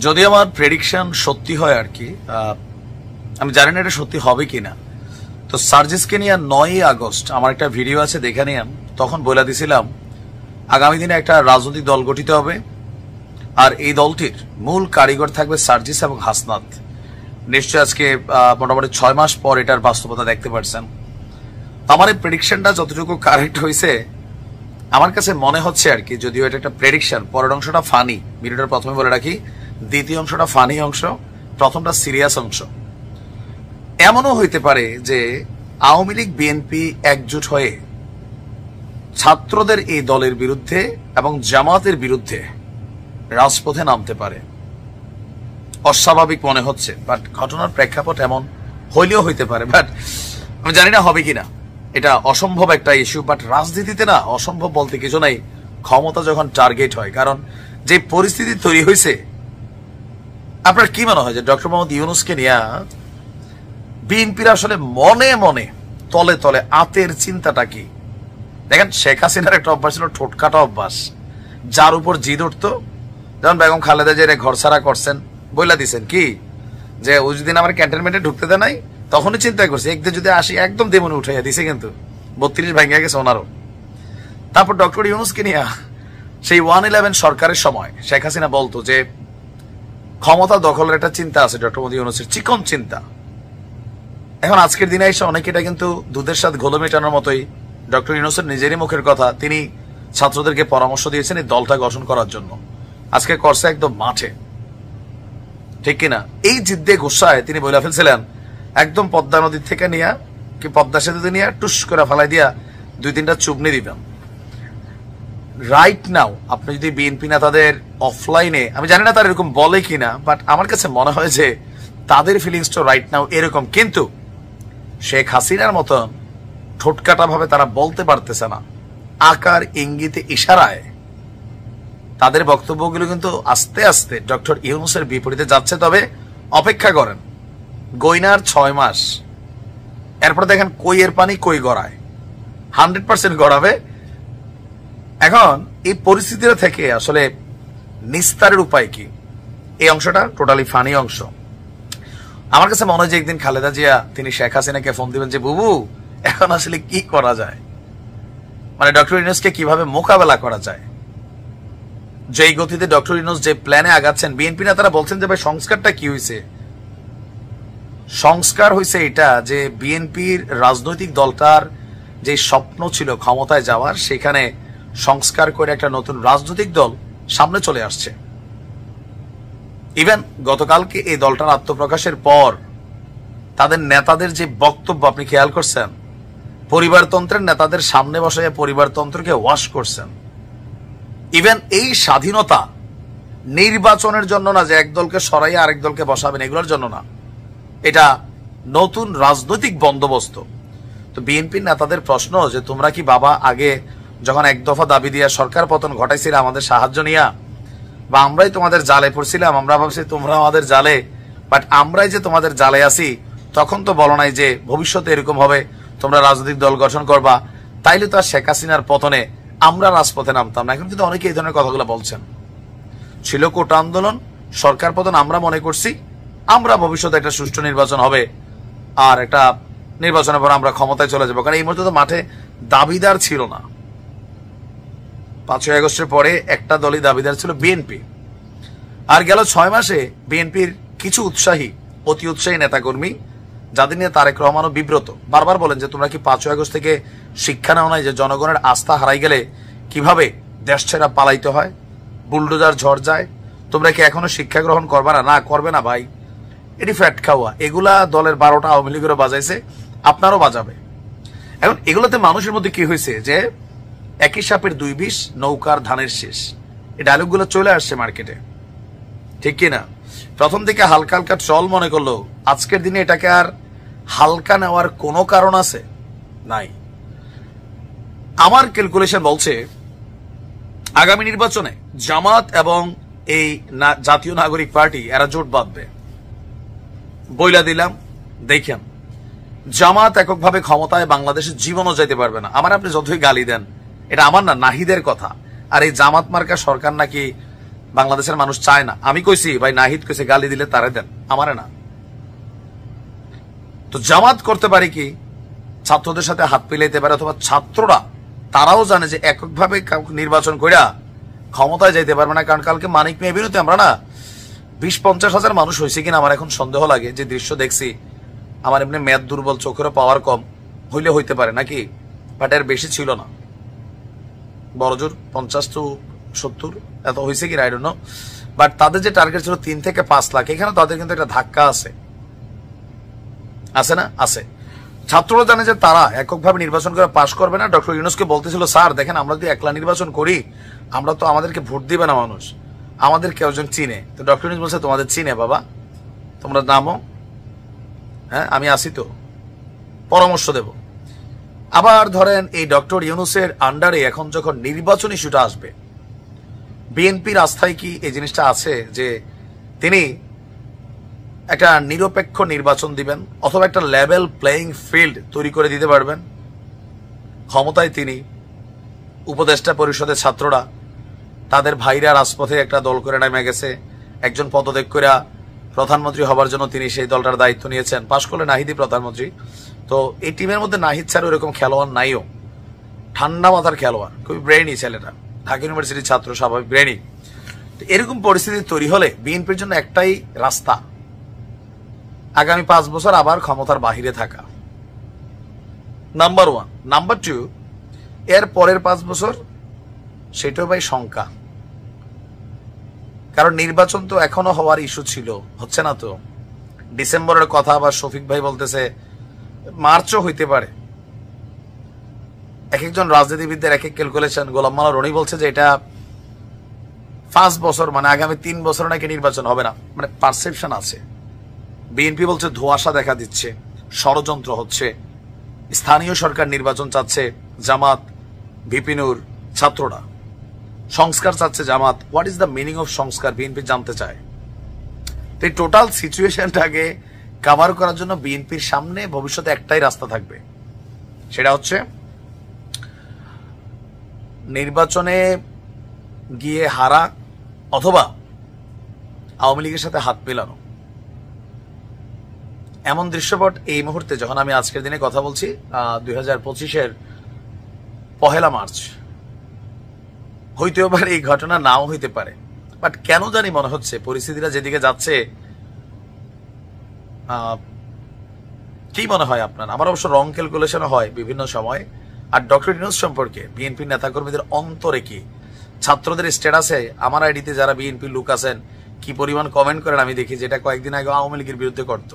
যদি আমার প্রেডিকশন সত্যি হয় আর কি, আমি জানি না এটা সত্যি হবে কিনা। তো সার্জিসকে নিয়ে 9ই আগস্ট আমার একটা ভিডিও আছে, দেখে নিলাম। তখন বলে দিছিলাম আগামী দিনে একটা রাজনৈতিক দল গঠিত হবে, আর এই দলটির মূল কারিগর থাকবে সার্জিস এবং হাসনাত। নিশ্চয় আজকে মোটামুটি 6 মাস পর এটার বাস্তবতা দেখতে পাচ্ছেন। আমার এই প্রেডিকশনটা যতটুকু কারেক্ট হয়েছে আমার কাছে মনে হচ্ছে আর কি, যদিও এটা একটা প্রেডিকশন। পরের অংশটা ফানি, ভিডিওটার প্রথমে বলে রাখি, দ্বিতীয় অংশটা ফানি অংশ, প্রথমটা সিরিয়াস অংশ। এমনও হইতে পারে যে আওয়ামী লীগ বিএনপি একজোট হয়ে ছাত্রদের এই দলের বিরুদ্ধে এবং জামাতের বিরুদ্ধে রাজপথে নামতে পারে। অস্বাভাবিক মনে হচ্ছে, বাট ঘটনার প্রেক্ষাপট এমন হইলেও হইতে পারে। বাট আমি জানি না হবে কিনা, এটা অসম্ভব একটা ইস্যু। বাট রাজনীতিতে না অসম্ভব বলতে কিছু নাই, ক্ষমতা যখন টার্গেট হয়। কারণ যে পরিস্থিতি তৈরি হয়েছে, আপনার কি মনে হয় যে ডক্টর মোহাম্মদ ইউনূসকে নিয়ে বিএনপির আসলে মনে মনে তলে তলে আতের চিন্তাটা কি? দেখেন, শেখ হাসিনার একটা অভ্যাস ছিল ঠোঁটকাটা অভ্যাস, যার উপর জিদ উঠতো। যেমন বেগম খালেদা জিয়া ঘর ছাড়া করছেন, বইলা দিচ্ছেন কি যে ও যদি আমার ক্যান্টনমেন্টে ঢুকতে দেয় নাই, তখনই চিন্তা করছে একদিন যদি আসি একদম দেমনে উঠাইয়া দিছে, কিন্তু 32 ভাঙিয়া গেছে ওনারও। তারপর ডক্টর ইউনূসকে নিয়ে সেই 111 সরকারের সময় শেখ হাসিনা বলতো যে ক্ষমতা দখলের একটা চিন্তা আছে ডক্টর মোহাম্মদ ইউনূসের, চিকন চিন্তা। এখন আজকের দিনে এসে অনেকে এটা কিন্তু দুধের সাথে ঘোল মেটানোর মতোই। ডক্টর ইউনূসের নিজেরই মুখের কথা, তিনি ছাত্রদেরকে পরামর্শ দিয়েছেন এই দলটা গঠন করার জন্য। আজকে করছে একদম মাঠে, ঠিক কিনা? এই জিদ্দে গুসায় তিনি বলে ফেলছিলেন একদম পদ্মা নদীর থেকে নিয়ে কি পদ্মা সেতুতে নিয়ে টুস করে ফেলাই দিয়া 2-3টা চুবনি দিবেন। রাইট নাও আপনি যদি বিএনপি নেতাদের অফলাইনে, আমি জানি না তারা এরকম বলে কিনা, বাট আমার কাছে মনে হয় যে তাদের ফিলিংসটা রাইট নাও এরকম। কিন্তু শেখ হাসিনার মতন ঠোঁটকাটা ভাবে তারা বলতে পারতেছে না, আকার ইঙ্গিতে ইশারায় তাদের বক্তব্যগুলো কিন্তু আস্তে আস্তে ডক্টর ইউনূসের বিপরীতে যাচ্ছে। তবে অপেক্ষা করেন, গইনার 6 মাস, এরপর দেখেন কই এর পানি কই গড়ায়, 100% গড়াবে। এখন এই পরিস্থিতিটা থেকে আসলে নিস্তারের উপায় কি, এই অংশটা টোটালি ফানি অংশ। আমার কাছে মনে হয় যে একদিন খালেদা জিয়া তিনি শেখ হাসিনাকে ফোন দিবেন যে বুবু এখন আসলে কি করা যায়, মানে ডক্টর ইউনূসকে কিভাবে মোকাবেলা করা যায়। যেই গতিতে ডক্টর ইউনূস যে প্ল্যানে আগাচ্ছেন, বিএনপি নেতারা বলছেন যে ভাই সংস্কারটা কি হয়েছে। সংস্কার হয়েছে এটা যে বিএনপির রাজনৈতিক দলটার যে স্বপ্ন ছিল ক্ষমতায় যাওয়ার, সেখানে সংস্কার করে একটা নতুন রাজনৈতিক দল সামনে চলে আসছে। ইভেন গতকালকে এই দলটার আত্মপ্রকাশের পর তাদের নেতাদের যে বক্তব্য আপনি খেয়াল করছেন, পরিবারতন্ত্রের নেতাদের সামনে বসে পরিবারতন্ত্রকে ওয়াশ করছেন। ইভেন এই স্বাধীনতা নির্বাচনের জন্য না, যে এক দলকে সরাইয়া আরেক দলকে বসাবেন, এগুলোর জন্য না, এটা নতুন রাজনৈতিক বন্দোবস্ত। তো বিএনপির নেতাদের প্রশ্ন যে তোমরা কি বাবা আগে যখন এক দফা দাবি দিয়া সরকার পতন ঘটাইছিল আমাদের সাহায্য নিয়া, বা আমরাই তোমাদের জালে পড়ছিলাম, আমরা ভাবছি তোমরা আমাদের জালে, বাট আমরাই যে তোমাদের জালে আছি, তখন তো বলো নাই যে ভবিষ্যতে এরকম হবে, তোমরা রাজনৈতিক দল গঠন করবা, তাইলে তো আর শেখ হাসিনার পতনে আমরা রাজপথে নামতাম না। এখন কিন্তু অনেকে এই ধরনের কথাগুলো বলছেন। ছিল কোটা আন্দোলন, সরকার পতন আমরা মনে করছি, আমরা ভবিষ্যতে একটা সুষ্ঠু নির্বাচন হবে, আর একটা নির্বাচনের পর আমরা ক্ষমতায় চলে যাবো। কারণ এই মুহূর্তে তো মাঠে দাবিদার ছিল না। 5ই আগস্টের পরে একটা দলই দাবিদার ছিল, বিএনপি। আর গেল 6 মাসে বিএনপির কিছু উৎসাহী, অতি উৎসাহী নেতাকর্মী, যাদের নিয়ে তারেক রহমানও বিব্রত, বারবার বলেন যে তোমরা কি 5ই আগস্ট থেকে শিক্ষা নাও নাই যে জনগণের আস্থা হারাই গেলে কিভাবে দেশ ছেড়া পালাইতে হয়, বুলডোজার ঝড় যায়, তোমরা কি এখনো শিক্ষা গ্রহণ করবে না? না, করবে না ভাই, এটি ফ্যাট খাওয়া। এগুলা দলের 12টা আওয়ামী লীগেরও বাজাইছে, আপনারও বাজাবে। এখন এগুলোতে মানুষের মধ্যে কি হয়েছে যে একই সাপের 2 বিষ, নৌকার ধানের শেষ, এই ডায়লগগুলো চলে আসছে মার্কেটে, ঠিক কিনা? প্রথম দিকে হালকা হালকা ট্রল মনে করলো, আজকের দিনে এটাকে আর হালকা নেওয়ার কোনো কারণ আছে নাই। আমার ক্যালকুলেশন বলছে আগামী নির্বাচনে জামাত এবং এই জাতীয় নাগরিক পার্টি এরা জোট বাঁধবে। বইলা দিলাম, দেখেন জামাত এককভাবে ক্ষমতায় বাংলাদেশের জীবনও যেতে পারবে না। আমার আপনি যতই গালি দেন, এটা আমার না, নাহিদের কথা। আর এই জামাত মার্কা সরকার নাকি বাংলাদেশের মানুষ চায় না। আমি কইছি ভাই, নাহিদ কইছে গালি দিলে তারে দেন, আমারে না। তো জামাত করতে পারে কি, ছাত্রদের সাথে হাত মিলাইতে পারে, অথবা ছাত্ররা তারাও জানে যে এককভাবে নির্বাচন কইরা ক্ষমতায় যাইতে পারবে না। কারণ কালকে মানিক মিয়া বিরুদ্ধে আমরা না 20-50 হাজার মানুষ হয়েছে কিনা আমার এখন সন্দেহ লাগে। যে দৃশ্য দেখছি, আমার এমনি মেদ দুর্বল, চোখেরও পাওয়ার কম, হইলে হইতে পারে নাকি, বাট এর বেশি ছিল না, বড়জোর 50 to 70 এত হয়েছে কিনা আই ডোন্ট নো। বাট তাদের যে টার্গেট ছিল 3 থেকে 5 লাখ, এখানে তাদের কিন্তু একটা ধাক্কা আছে, আছে না? আছে। ছাত্ররা জানে যে তারা এককভাবে নির্বাচন করে পাশ করবে না। ডক্টর ইউনূসকে বলতেছিল, স্যার দেখেন আমরা যদি একলা নির্বাচন করি, আমরা তো, আমাদেরকে ভোট দিবে না মানুষ, আমাদের কেউ একজন চিনে। তো ডক্টর ইউনূস বলছে, তোমাদের চিনে বাবা, তোমরা নামো, হ্যাঁ আমি আসি, তো পরামর্শ দেব। আবার ধরেন এই ডক্টর ইউনূসের আন্ডারে এখন যখন নির্বাচন ইস্যুটা আসবে, বিএনপির আস্থায় কি এই জিনিসটা আছে যে তিনি একটা নিরপেক্ষ নির্বাচন দিবেন, অথবা একটা লেভেল প্লেইং ফিল্ড তৈরি করে দিতে পারবেন? ক্ষমতায় তিনি, উপদেষ্টা পরিষদের ছাত্ররা, তাদের ভাইরা রাজপথে একটা দল করে নেমে গেছে, একজন পদত্যাগ করে প্রধানমন্ত্রী হবার জন্য তিনি সেই দলটার দায়িত্ব নিয়েছেন, পাশ করলে নাহিদই প্রধানমন্ত্রী। তো এই টিমের মধ্যে নাহিদ ছাড়া ওরকম খেলোয়াড় নাইও, ঠান্ডা মাথার খেলোয়াড়, খুবই ব্রেইনি ছেলেটা, ঢাকা ইউনিভার্সিটির ছাত্র, স্বাভাবিক ব্রেইনি। এরকম পরিস্থিতি তৈরি হলে বিএনপির জন্য একটাই রাস্তা, আগামী 5 বছর আবার ক্ষমতার বাহিরে থাকা, নাম্বার 1। নাম্বার 2, এর পরের 5 বছর সেটাও ভাই শঙ্কা, কারণ নির্বাচন তো এখনো হওয়ার ইস্যু ছিল, হচ্ছে না তো। ডিসেম্বরের কথা আবার শফিক ভাই বলতেছে মার্চও হইতে পারে। এক একজন রাজনীতিবিদদের এক এক ক্যালকুলেশন। গোলাম মাওলা রনি বলছে যে এটা 5 বছর, মানে আগামী 3 বছর নাকি নির্বাচন হবে না, মানে পারসেপশন আছে। বিএনপি বলছে ধোঁয়াশা দেখা দিচ্ছে, ষড়যন্ত্র হচ্ছে, স্থানীয় সরকার নির্বাচন চাচ্ছে জামাত, ভিপিনুর, ছাত্ররা সংস্কার চাচ্ছে জামাত। What is the meaning of সংস্কার, বিএনপি জানতে চায়। তো এই টোটাল সিচুয়েশনটাকে কভার করার জন্য বিএনপির সামনে ভবিষ্যতে একটাই রাস্তা থাকবে, সেটা হচ্ছে নির্বাচনে গিয়ে হারা, অথবা আওয়ামী লীগের সাথে হাত মেলানো। এমন দৃশ্যপট এই মুহূর্তে, যখন আমি আজকের দিনে কথা বলছি, 2025-এর 1 মার্চ, হইতেও পারে এই ঘটনা, নাও হইতে পারে। বাট কেন জানি মনে হচ্ছে পরিস্থিতিটা যেদিকে যাচ্ছে, কি মনে হয় আপনার? আমার অবশ্য রং ক্যালকুলেশন হয় বিভিন্ন সময়। আর ডক্টর ইউনূস সম্পর্কে বিএনপি নেতাকর্মীদের অন্তরে কি, ছাত্রদের স্ট্যাটাসে আমার আইডিতে যারা বিএনপি লোক আছেন কি পরিমাণ কমেন্ট করেন আমি দেখি, যেটা কয়েকদিন আগে আওয়ামী লীগের বিরুদ্ধে করত,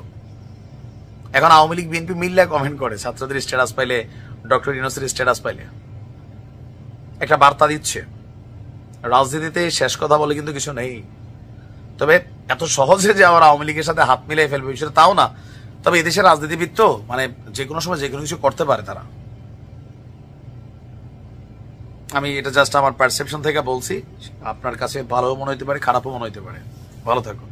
এখন আওয়ামী লীগ বিএনপি মিললে কমেন্ট করে ছাত্রদের স্ট্যাটাস পাইলে, ডক্টর ইউনূসের স্ট্যাটাস পাইলে। একটা বার্তা দিচ্ছে রাজনীতিতে শেষ কথা বলে কিন্তু কিছু নেই। তবে এত সহজে যে আবার আওয়ামী লীগের সাথে হাত মিলাই ফেলবে বিষয়টা তাও না। তবে এদেশের রাজনীতিবিদ তো মানে যে কোনো সময় যে কোনো কিছু করতে পারে তারা। আমি এটা জাস্ট আমার পারসেপশন থেকে বলছি, আপনার কাছে ভালো মনে হইতে পারে, খারাপও মনে হইতে পারে। ভালো থাকুন।